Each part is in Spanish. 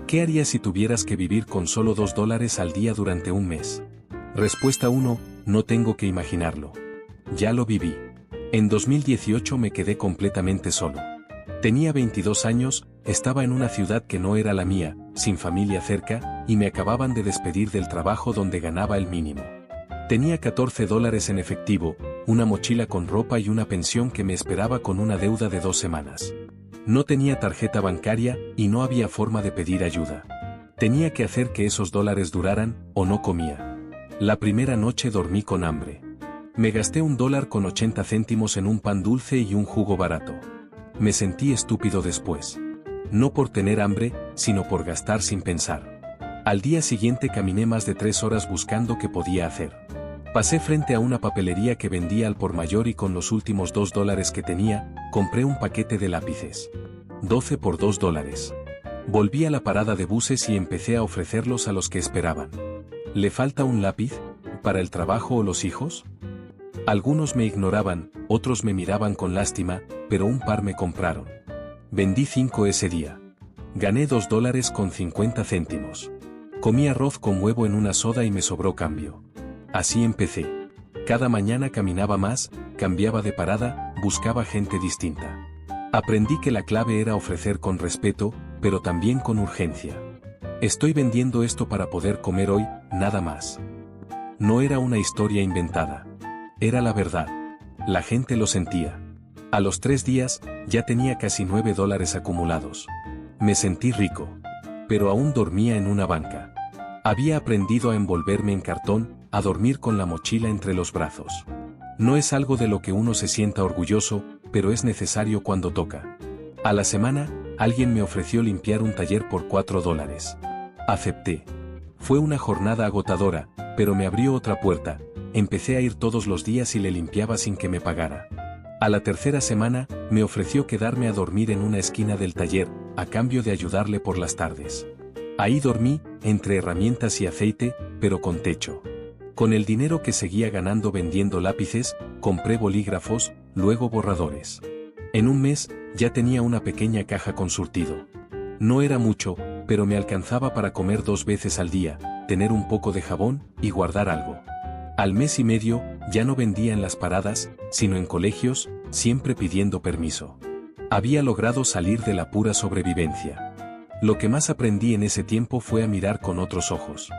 ¿Qué harías si tuvieras que vivir con solo $2 al día durante un mes? Respuesta 1, no tengo que imaginarlo. Ya lo viví. En 2018 me quedé completamente solo. Tenía 22 años, estaba en una ciudad que no era la mía, sin familia cerca, y me acababan de despedir del trabajo donde ganaba el mínimo. Tenía $14 en efectivo, una mochila con ropa y una pensión que me esperaba con una deuda de 2 semanas. No tenía tarjeta bancaria y no había forma de pedir ayuda. Tenía que hacer que esos dólares duraran, o no comía. La primera noche dormí con hambre. Me gasté $1.80 en un pan dulce y un jugo barato. Me sentí estúpido después. No por tener hambre, sino por gastar sin pensar. Al día siguiente caminé más de 3 horas buscando qué podía hacer. Pasé frente a una papelería que vendía al por mayor y con los últimos $2 que tenía, compré un paquete de lápices. 12 por $2. Volví a la parada de buses y empecé a ofrecerlos a los que esperaban. ¿Le falta un lápiz? ¿Para el trabajo o los hijos? Algunos me ignoraban, otros me miraban con lástima, pero un par me compraron. Vendí 5 ese día. Gané $2.50. Comí arroz con huevo en una soda y me sobró cambio. Así empecé. Cada mañana caminaba más, cambiaba de parada, buscaba gente distinta. Aprendí que la clave era ofrecer con respeto, pero también con urgencia. Estoy vendiendo esto para poder comer hoy, nada más. No era una historia inventada. Era la verdad. La gente lo sentía. A los 3 días, ya tenía casi $9 acumulados. Me sentí rico. Pero aún dormía en una banca. Había aprendido a envolverme en cartón, a dormir con la mochila entre los brazos. No es algo de lo que uno se sienta orgulloso, pero es necesario cuando toca. A la semana, alguien me ofreció limpiar un taller por $4. Acepté. Fue una jornada agotadora, pero me abrió otra puerta. Empecé a ir todos los días y le limpiaba sin que me pagara. A la tercera semana, me ofreció quedarme a dormir en una esquina del taller, a cambio de ayudarle por las tardes. Ahí dormí, entre herramientas y aceite, pero con techo. Con el dinero que seguía ganando vendiendo lápices, compré bolígrafos, luego borradores. En un mes, ya tenía una pequeña caja con surtido. No era mucho, pero me alcanzaba para comer 2 veces al día, tener un poco de jabón y guardar algo. Al mes y medio, ya no vendía en las paradas, sino en colegios, siempre pidiendo permiso. Había logrado salir de la pura sobrevivencia. Lo que más aprendí en ese tiempo fue a mirar con otros ojos.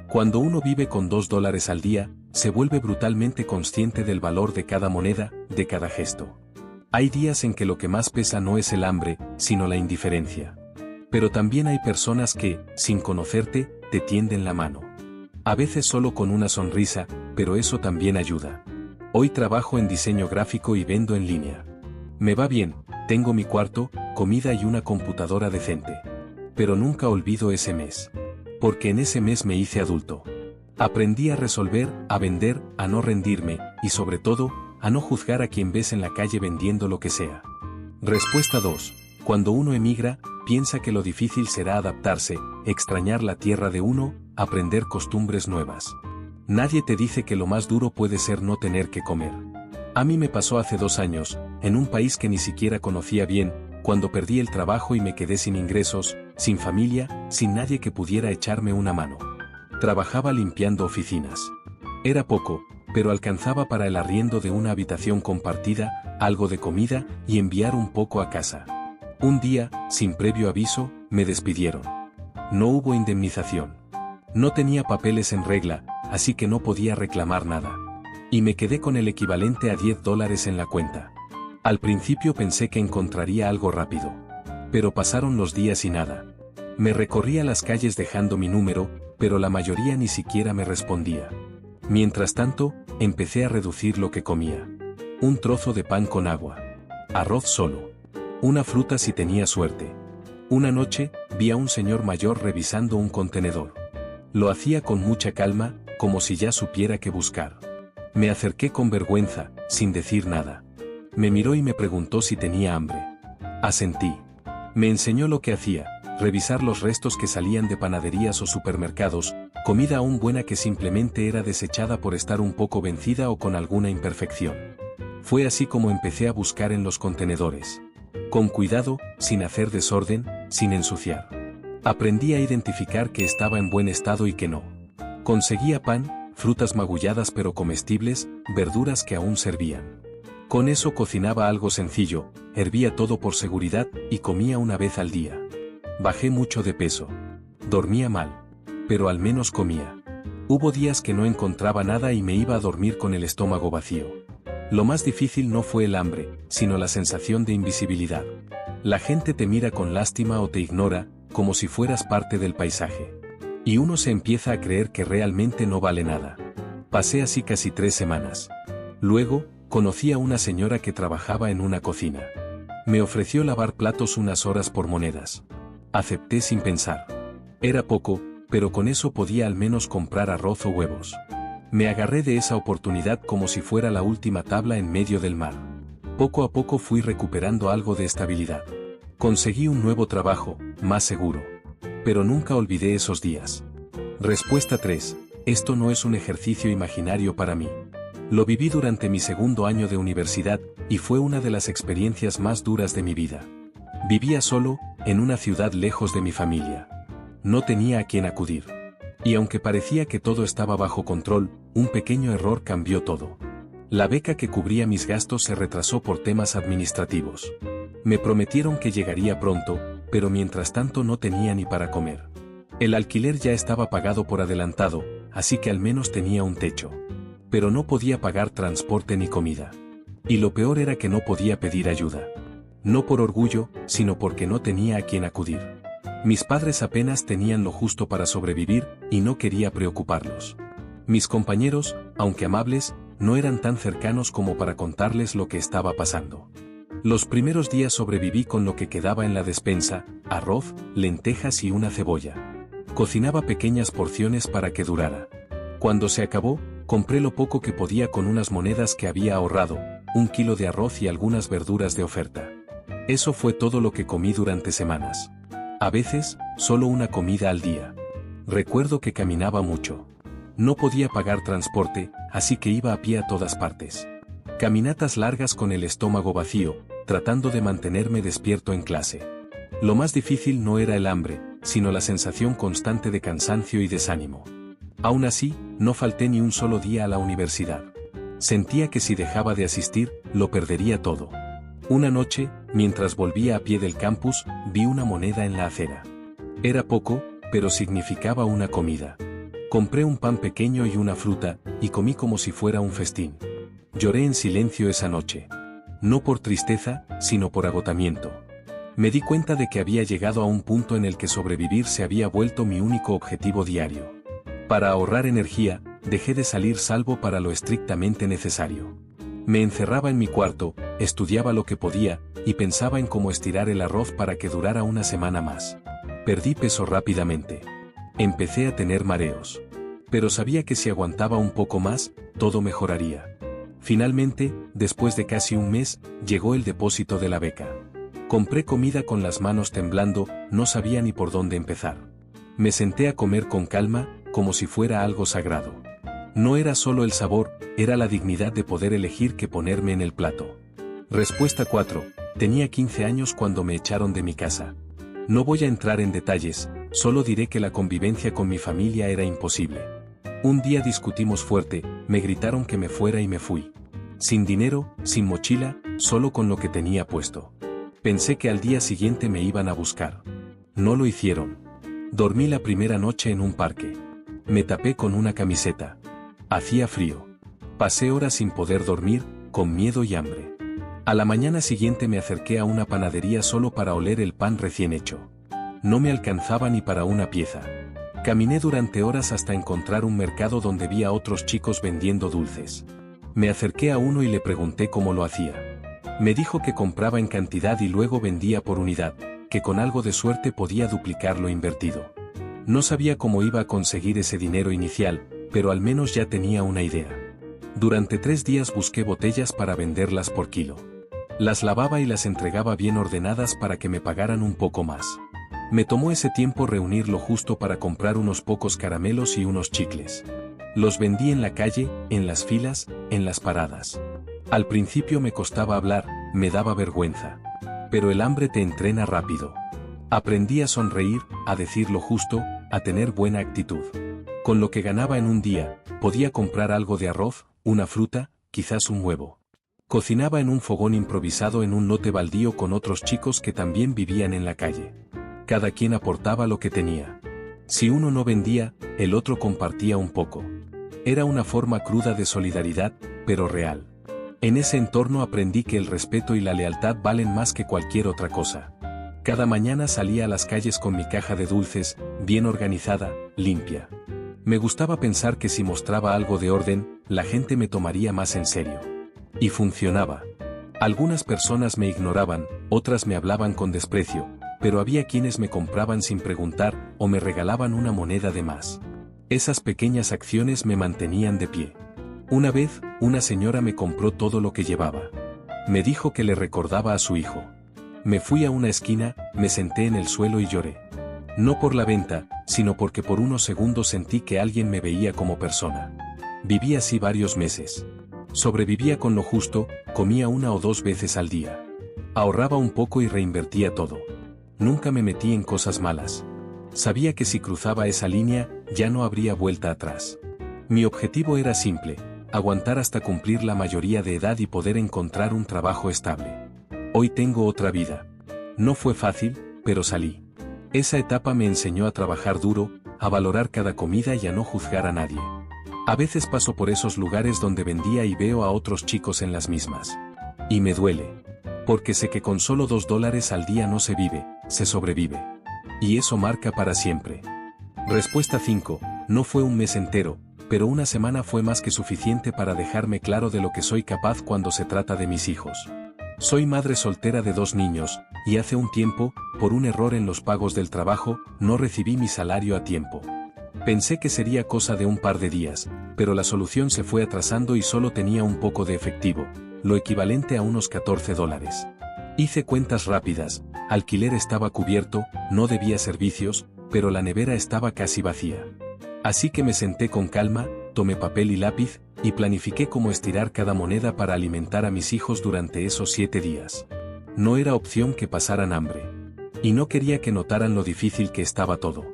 Cuando uno vive con $2 al día, se vuelve brutalmente consciente del valor de cada moneda, de cada gesto. Hay días en que lo que más pesa no es el hambre, sino la indiferencia. Pero también hay personas que, sin conocerte, te tienden la mano. A veces solo con una sonrisa, pero eso también ayuda. Hoy trabajo en diseño gráfico y vendo en línea. Me va bien, tengo mi cuarto, comida y una computadora decente. Pero nunca olvido ese mes. Porque en ese mes me hice adulto. Aprendí a resolver, a vender, a no rendirme, y sobre todo, a no juzgar a quien ves en la calle vendiendo lo que sea. Respuesta 2. Cuando uno emigra, piensa que lo difícil será adaptarse, extrañar la tierra de uno, aprender costumbres nuevas. Nadie te dice que lo más duro puede ser no tener que comer. A mí me pasó hace 2 años, en un país que ni siquiera conocía bien, cuando perdí el trabajo y me quedé sin ingresos, sin familia, sin nadie que pudiera echarme una mano. Trabajaba limpiando oficinas. Era poco, pero alcanzaba para el arriendo de una habitación compartida, algo de comida y enviar un poco a casa. Un día, sin previo aviso, me despidieron. No hubo indemnización. No tenía papeles en regla, así que no podía reclamar nada. Y me quedé con el equivalente a $10 en la cuenta. Al principio pensé que encontraría algo rápido. Pero pasaron los días y nada. Me recorría las calles dejando mi número, pero la mayoría ni siquiera me respondía. Mientras tanto, empecé a reducir lo que comía. Un trozo de pan con agua. Arroz solo. Una fruta si tenía suerte. Una noche, vi a un señor mayor revisando un contenedor. Lo hacía con mucha calma, como si ya supiera qué buscar. Me acerqué con vergüenza, sin decir nada. Me miró y me preguntó si tenía hambre. Asentí. Me enseñó lo que hacía, revisar los restos que salían de panaderías o supermercados, comida aún buena que simplemente era desechada por estar un poco vencida o con alguna imperfección. Fue así como empecé a buscar en los contenedores. Con cuidado, sin hacer desorden, sin ensuciar. Aprendí a identificar que estaba en buen estado y que no. Conseguía pan, frutas magulladas pero comestibles, verduras que aún servían. Con eso cocinaba algo sencillo, hervía todo por seguridad y comía una vez al día. Bajé mucho de peso. Dormía mal. Pero al menos comía. Hubo días que no encontraba nada y me iba a dormir con el estómago vacío. Lo más difícil no fue el hambre, sino la sensación de invisibilidad. La gente te mira con lástima o te ignora, como si fueras parte del paisaje. Y uno se empieza a creer que realmente no vale nada. Pasé así casi 3 semanas. Luego, conocí a una señora que trabajaba en una cocina. Me ofreció lavar platos unas horas por monedas. Acepté sin pensar. Era poco, pero con eso podía al menos comprar arroz o huevos. Me agarré de esa oportunidad como si fuera la última tabla en medio del mar. Poco a poco fui recuperando algo de estabilidad. Conseguí un nuevo trabajo, más seguro. Pero nunca olvidé esos días. Respuesta 3. Esto no es un ejercicio imaginario para mí. Lo viví durante mi segundo año de universidad, y fue una de las experiencias más duras de mi vida. Vivía solo, en una ciudad lejos de mi familia. No tenía a quién acudir. Y aunque parecía que todo estaba bajo control, un pequeño error cambió todo. La beca que cubría mis gastos se retrasó por temas administrativos. Me prometieron que llegaría pronto, pero mientras tanto no tenía ni para comer. El alquiler ya estaba pagado por adelantado, así que al menos tenía un techo. Pero no podía pagar transporte ni comida. Y lo peor era que no podía pedir ayuda. No por orgullo, sino porque no tenía a quién acudir. Mis padres apenas tenían lo justo para sobrevivir, y no quería preocuparlos. Mis compañeros, aunque amables, no eran tan cercanos como para contarles lo que estaba pasando. Los primeros días sobreviví con lo que quedaba en la despensa, arroz, lentejas y una cebolla. Cocinaba pequeñas porciones para que durara. Cuando se acabó, compré lo poco que podía con unas monedas que había ahorrado, 1 kilo de arroz y algunas verduras de oferta. Eso fue todo lo que comí durante semanas. A veces, solo una comida al día. Recuerdo que caminaba mucho. No podía pagar transporte, así que iba a pie a todas partes. Caminatas largas con el estómago vacío, tratando de mantenerme despierto en clase. Lo más difícil no era el hambre, sino la sensación constante de cansancio y desánimo. Aún así, no falté ni un solo día a la universidad. Sentía que si dejaba de asistir, lo perdería todo. Una noche, mientras volvía a pie del campus, vi una moneda en la acera. Era poco, pero significaba una comida. Compré un pan pequeño y una fruta, y comí como si fuera un festín. Lloré en silencio esa noche. No por tristeza, sino por agotamiento. Me di cuenta de que había llegado a un punto en el que sobrevivir se había vuelto mi único objetivo diario. Para ahorrar energía, dejé de salir salvo para lo estrictamente necesario. Me encerraba en mi cuarto, estudiaba lo que podía, y pensaba en cómo estirar el arroz para que durara una semana más. Perdí peso rápidamente. Empecé a tener mareos. Pero sabía que si aguantaba un poco más, todo mejoraría. Finalmente, después de casi un mes, llegó el depósito de la beca. Compré comida con las manos temblando, no sabía ni por dónde empezar. Me senté a comer con calma, como si fuera algo sagrado. No era solo el sabor, era la dignidad de poder elegir qué ponerme en el plato. Respuesta 4. Tenía 15 años cuando me echaron de mi casa. No voy a entrar en detalles, solo diré que la convivencia con mi familia era imposible. Un día discutimos fuerte, me gritaron que me fuera y me fui. Sin dinero, sin mochila, solo con lo que tenía puesto. Pensé que al día siguiente me iban a buscar. No lo hicieron. Dormí la primera noche en un parque. Me tapé con una camiseta. Hacía frío. Pasé horas sin poder dormir, con miedo y hambre. A la mañana siguiente me acerqué a una panadería solo para oler el pan recién hecho. No me alcanzaba ni para una pieza. Caminé durante horas hasta encontrar un mercado donde vi a otros chicos vendiendo dulces. Me acerqué a uno y le pregunté cómo lo hacía. Me dijo que compraba en cantidad y luego vendía por unidad, que con algo de suerte podía duplicar lo invertido. No sabía cómo iba a conseguir ese dinero inicial, pero al menos ya tenía una idea. Durante 3 días busqué botellas para venderlas por kilo. Las lavaba y las entregaba bien ordenadas para que me pagaran un poco más. Me tomó ese tiempo reunir lo justo para comprar unos pocos caramelos y unos chicles. Los vendí en la calle, en las filas, en las paradas. Al principio me costaba hablar, me daba vergüenza. Pero el hambre te entrena rápido. Aprendí a sonreír, a decir lo justo, a tener buena actitud. Con lo que ganaba en un día, podía comprar algo de arroz, una fruta, quizás un huevo. Cocinaba en un fogón improvisado en un lote baldío con otros chicos que también vivían en la calle. Cada quien aportaba lo que tenía. Si uno no vendía, el otro compartía un poco. Era una forma cruda de solidaridad, pero real. En ese entorno aprendí que el respeto y la lealtad valen más que cualquier otra cosa. Cada mañana salía a las calles con mi caja de dulces, bien organizada, limpia. Me gustaba pensar que si mostraba algo de orden, la gente me tomaría más en serio. Y funcionaba. Algunas personas me ignoraban, otras me hablaban con desprecio, pero había quienes me compraban sin preguntar o me regalaban una moneda de más. Esas pequeñas acciones me mantenían de pie. Una vez, una señora me compró todo lo que llevaba. Me dijo que le recordaba a su hijo. Me fui a una esquina, me senté en el suelo y lloré. No por la venta, sino porque por unos segundos sentí que alguien me veía como persona. Viví así varios meses. Sobrevivía con lo justo, comía 1 o 2 veces al día. Ahorraba un poco y reinvertía todo. Nunca me metí en cosas malas. Sabía que si cruzaba esa línea, ya no habría vuelta atrás. Mi objetivo era simple, aguantar hasta cumplir la mayoría de edad y poder encontrar un trabajo estable. Hoy tengo otra vida. No fue fácil, pero salí. Esa etapa me enseñó a trabajar duro, a valorar cada comida y a no juzgar a nadie. A veces paso por esos lugares donde vendía y veo a otros chicos en las mismas. Y me duele. Porque sé que con solo $2 al día no se vive, se sobrevive. Y eso marca para siempre. Respuesta 5. No fue un mes entero, pero una semana fue más que suficiente para dejarme claro de lo que soy capaz cuando se trata de mis hijos. Soy madre soltera de 2 niños, y hace un tiempo, por un error en los pagos del trabajo, no recibí mi salario a tiempo. Pensé que sería cosa de un par de días, pero la solución se fue atrasando y solo tenía un poco de efectivo, lo equivalente a unos $14. Hice cuentas rápidas, alquiler estaba cubierto, no debía servicios, pero la nevera estaba casi vacía. Así que me senté con calma, tomé papel y lápiz, y planifiqué cómo estirar cada moneda para alimentar a mis hijos durante esos 7 días. No era opción que pasaran hambre. Y no quería que notaran lo difícil que estaba todo.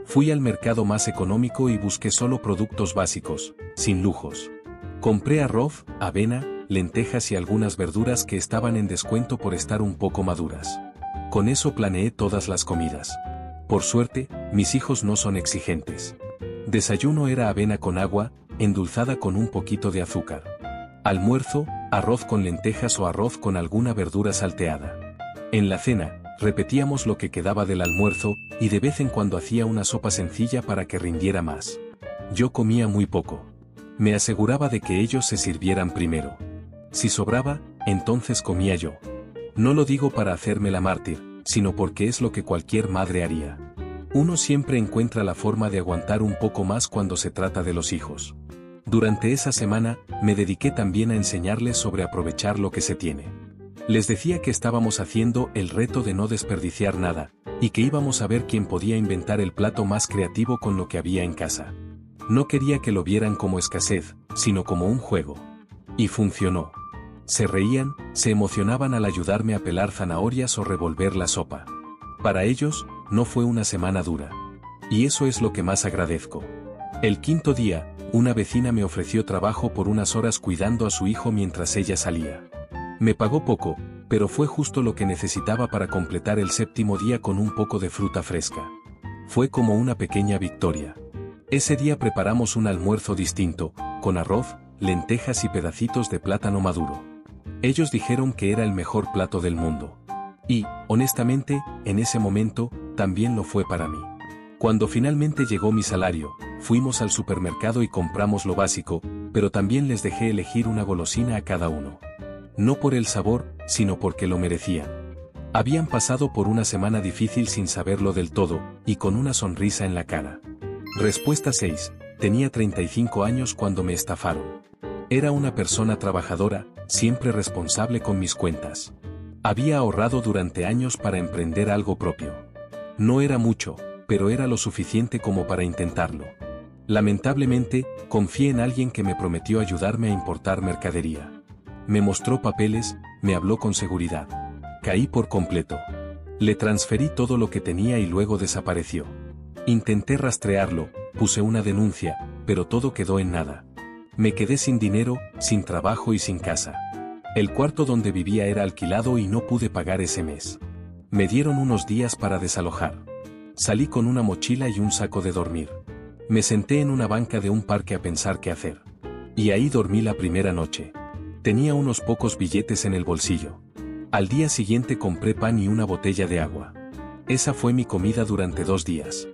Fui al mercado más económico y busqué solo productos básicos, sin lujos. Compré arroz, avena, lentejas y algunas verduras que estaban en descuento por estar un poco maduras. Con eso planeé todas las comidas. Por suerte, mis hijos no son exigentes. Desayuno era avena con agua, endulzada con un poquito de azúcar. Almuerzo, arroz con lentejas o arroz con alguna verdura salteada. En la cena, repetíamos lo que quedaba del almuerzo, y de vez en cuando hacía una sopa sencilla para que rindiera más. Yo comía muy poco. Me aseguraba de que ellos se sirvieran primero. Si sobraba, entonces comía yo. No lo digo para hacerme la mártir, sino porque es lo que cualquier madre haría. Uno siempre encuentra la forma de aguantar un poco más cuando se trata de los hijos. Durante esa semana, me dediqué también a enseñarles sobre aprovechar lo que se tiene. Les decía que estábamos haciendo el reto de no desperdiciar nada, y que íbamos a ver quién podía inventar el plato más creativo con lo que había en casa. No quería que lo vieran como escasez, sino como un juego. Y funcionó. Se reían, se emocionaban al ayudarme a pelar zanahorias o revolver la sopa. Para ellos, no fue una semana dura. Y eso es lo que más agradezco. El 5.º día, una vecina me ofreció trabajo por unas horas cuidando a su hijo mientras ella salía. Me pagó poco, pero fue justo lo que necesitaba para completar el 7.º día con un poco de fruta fresca. Fue como una pequeña victoria. Ese día preparamos un almuerzo distinto, con arroz, lentejas y pedacitos de plátano maduro. Ellos dijeron que era el mejor plato del mundo. Y, honestamente, en ese momento, también lo fue para mí. Cuando finalmente llegó mi salario, fuimos al supermercado y compramos lo básico, pero también les dejé elegir una golosina a cada uno. No por el sabor, sino porque lo merecían. Habían pasado por una semana difícil sin saberlo del todo, y con una sonrisa en la cara. Respuesta 6. Tenía 35 años cuando me estafaron. Era una persona trabajadora, siempre responsable con mis cuentas. Había ahorrado durante años para emprender algo propio. No era mucho, pero era lo suficiente como para intentarlo. Lamentablemente, confié en alguien que me prometió ayudarme a importar mercadería. Me mostró papeles, me habló con seguridad. Caí por completo. Le transferí todo lo que tenía y luego desapareció. Intenté rastrearlo, puse una denuncia, pero todo quedó en nada. Me quedé sin dinero, sin trabajo y sin casa. El cuarto donde vivía era alquilado y no pude pagar ese mes. Me dieron unos días para desalojar. Salí con una mochila y un saco de dormir. Me senté en una banca de un parque a pensar qué hacer. Y ahí dormí la primera noche. Tenía unos pocos billetes en el bolsillo. Al día siguiente compré pan y una botella de agua. Esa fue mi comida durante 2 días.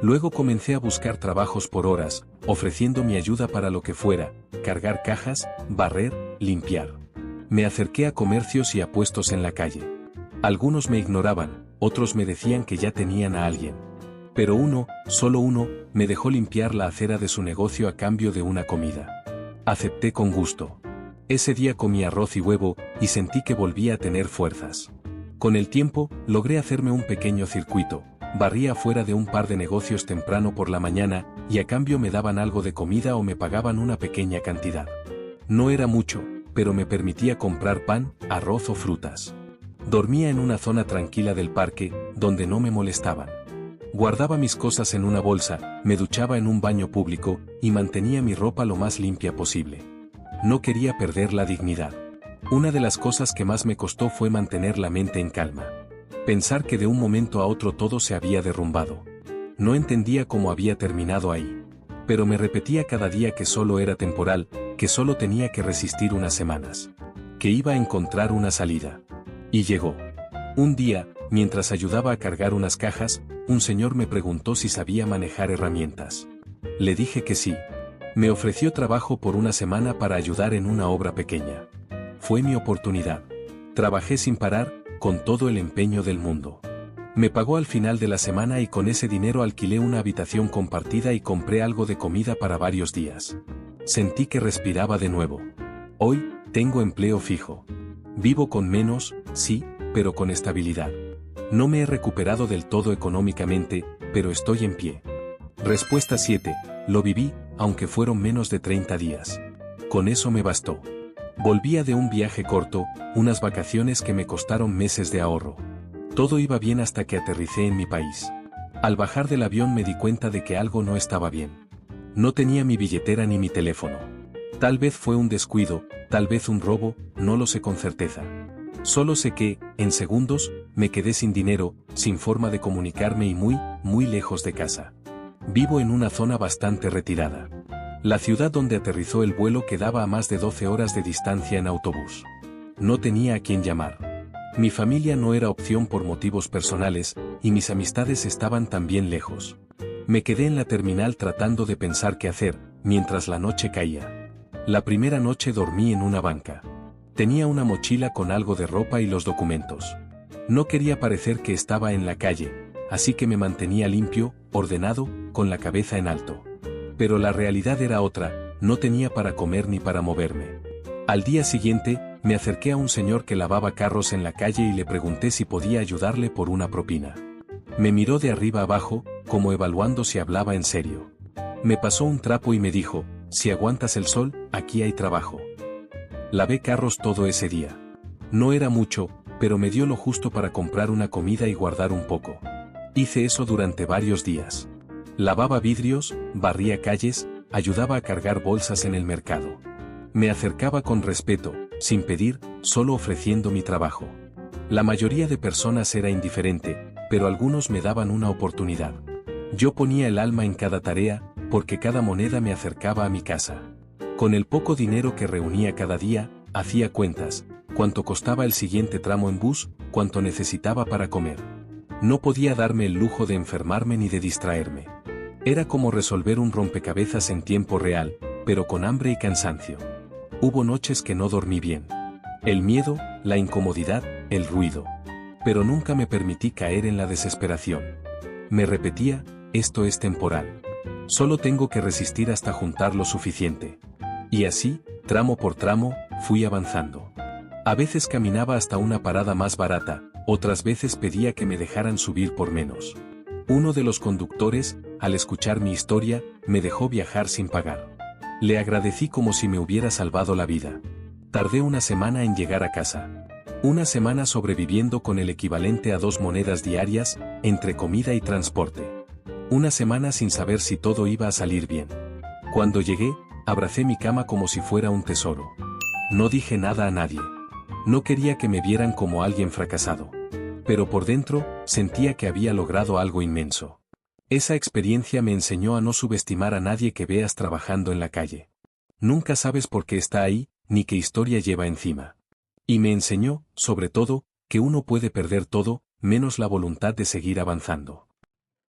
Luego comencé a buscar trabajos por horas, ofreciendo mi ayuda para lo que fuera, cargar cajas, barrer, limpiar. Me acerqué a comercios y a puestos en la calle. Algunos me ignoraban, otros me decían que ya tenían a alguien. Pero uno, solo uno, me dejó limpiar la acera de su negocio a cambio de una comida. Acepté con gusto. Ese día comí arroz y huevo, y sentí que volvía a tener fuerzas. Con el tiempo, logré hacerme un pequeño circuito. Barría afuera de un par de negocios temprano por la mañana, y a cambio me daban algo de comida o me pagaban una pequeña cantidad. No era mucho, pero me permitía comprar pan, arroz o frutas. Dormía en una zona tranquila del parque, donde no me molestaban. Guardaba mis cosas en una bolsa, me duchaba en un baño público, y mantenía mi ropa lo más limpia posible. No quería perder la dignidad. Una de las cosas que más me costó fue mantener la mente en calma. Pensar que de un momento a otro todo se había derrumbado. No entendía cómo había terminado ahí. Pero me repetía cada día que solo era temporal, que solo tenía que resistir unas semanas. Que iba a encontrar una salida. Y llegó. Un día, mientras ayudaba a cargar unas cajas, un señor me preguntó si sabía manejar herramientas. Le dije que sí. Me ofreció trabajo por una semana para ayudar en una obra pequeña. Fue mi oportunidad. Trabajé sin parar, con todo el empeño del mundo. Me pagó al final de la semana y con ese dinero alquilé una habitación compartida y compré algo de comida para varios días. Sentí que respiraba de nuevo. Hoy, tengo empleo fijo. Vivo con menos, sí, pero con estabilidad. No me he recuperado del todo económicamente, pero estoy en pie. Respuesta 7. Lo viví, aunque fueron menos de 30 días. Con eso me bastó. Volvía de un viaje corto, unas vacaciones que me costaron meses de ahorro. Todo iba bien hasta que aterricé en mi país. Al bajar del avión me di cuenta de que algo no estaba bien. No tenía mi billetera ni mi teléfono. Tal vez fue un descuido, tal vez un robo, no lo sé con certeza. Solo sé que, en segundos, me quedé sin dinero, sin forma de comunicarme y muy lejos de casa. Vivo en una zona bastante retirada. La ciudad donde aterrizó el vuelo quedaba a más de 12 horas de distancia en autobús. No tenía a quién llamar. Mi familia no era opción por motivos personales, y mis amistades estaban también lejos. Me quedé en la terminal tratando de pensar qué hacer, mientras la noche caía. La primera noche dormí en una banca. Tenía una mochila con algo de ropa y los documentos. No quería parecer que estaba en la calle, así que me mantenía limpio, ordenado, con la cabeza en alto. Pero la realidad era otra, no tenía para comer ni para moverme. Al día siguiente, me acerqué a un señor que lavaba carros en la calle y le pregunté si podía ayudarle por una propina. Me miró de arriba abajo, como evaluando si hablaba en serio. Me pasó un trapo y me dijo, si aguantas el sol, aquí hay trabajo. Lavé carros todo ese día. No era mucho, pero me dio lo justo para comprar una comida y guardar un poco. Hice eso durante varios días. Lavaba vidrios, barría calles, ayudaba a cargar bolsas en el mercado. Me acercaba con respeto, sin pedir, solo ofreciendo mi trabajo. La mayoría de personas era indiferente, pero algunos me daban una oportunidad. Yo ponía el alma en cada tarea, porque cada moneda me acercaba a mi casa. Con el poco dinero que reunía cada día, hacía cuentas, cuánto costaba el siguiente tramo en bus, cuánto necesitaba para comer. No podía darme el lujo de enfermarme ni de distraerme. Era como resolver un rompecabezas en tiempo real, pero con hambre y cansancio. Hubo noches que no dormí bien. El miedo, la incomodidad, el ruido. Pero nunca me permití caer en la desesperación. Me repetía, esto es temporal. Solo tengo que resistir hasta juntar lo suficiente. Y así, tramo por tramo, fui avanzando. A veces caminaba hasta una parada más barata, otras veces pedía que me dejaran subir por menos. Uno de los conductores, al escuchar mi historia, me dejó viajar sin pagar. Le agradecí como si me hubiera salvado la vida. Tardé una semana en llegar a casa. Una semana sobreviviendo con el equivalente a 2 monedas diarias, entre comida y transporte. Una semana sin saber si todo iba a salir bien. Cuando llegué, abracé mi cama como si fuera un tesoro. No dije nada a nadie. No quería que me vieran como alguien fracasado. Pero por dentro, sentía que había logrado algo inmenso. Esa experiencia me enseñó a no subestimar a nadie que veas trabajando en la calle. Nunca sabes por qué está ahí, ni qué historia lleva encima. Y me enseñó, sobre todo, que uno puede perder todo, menos la voluntad de seguir avanzando.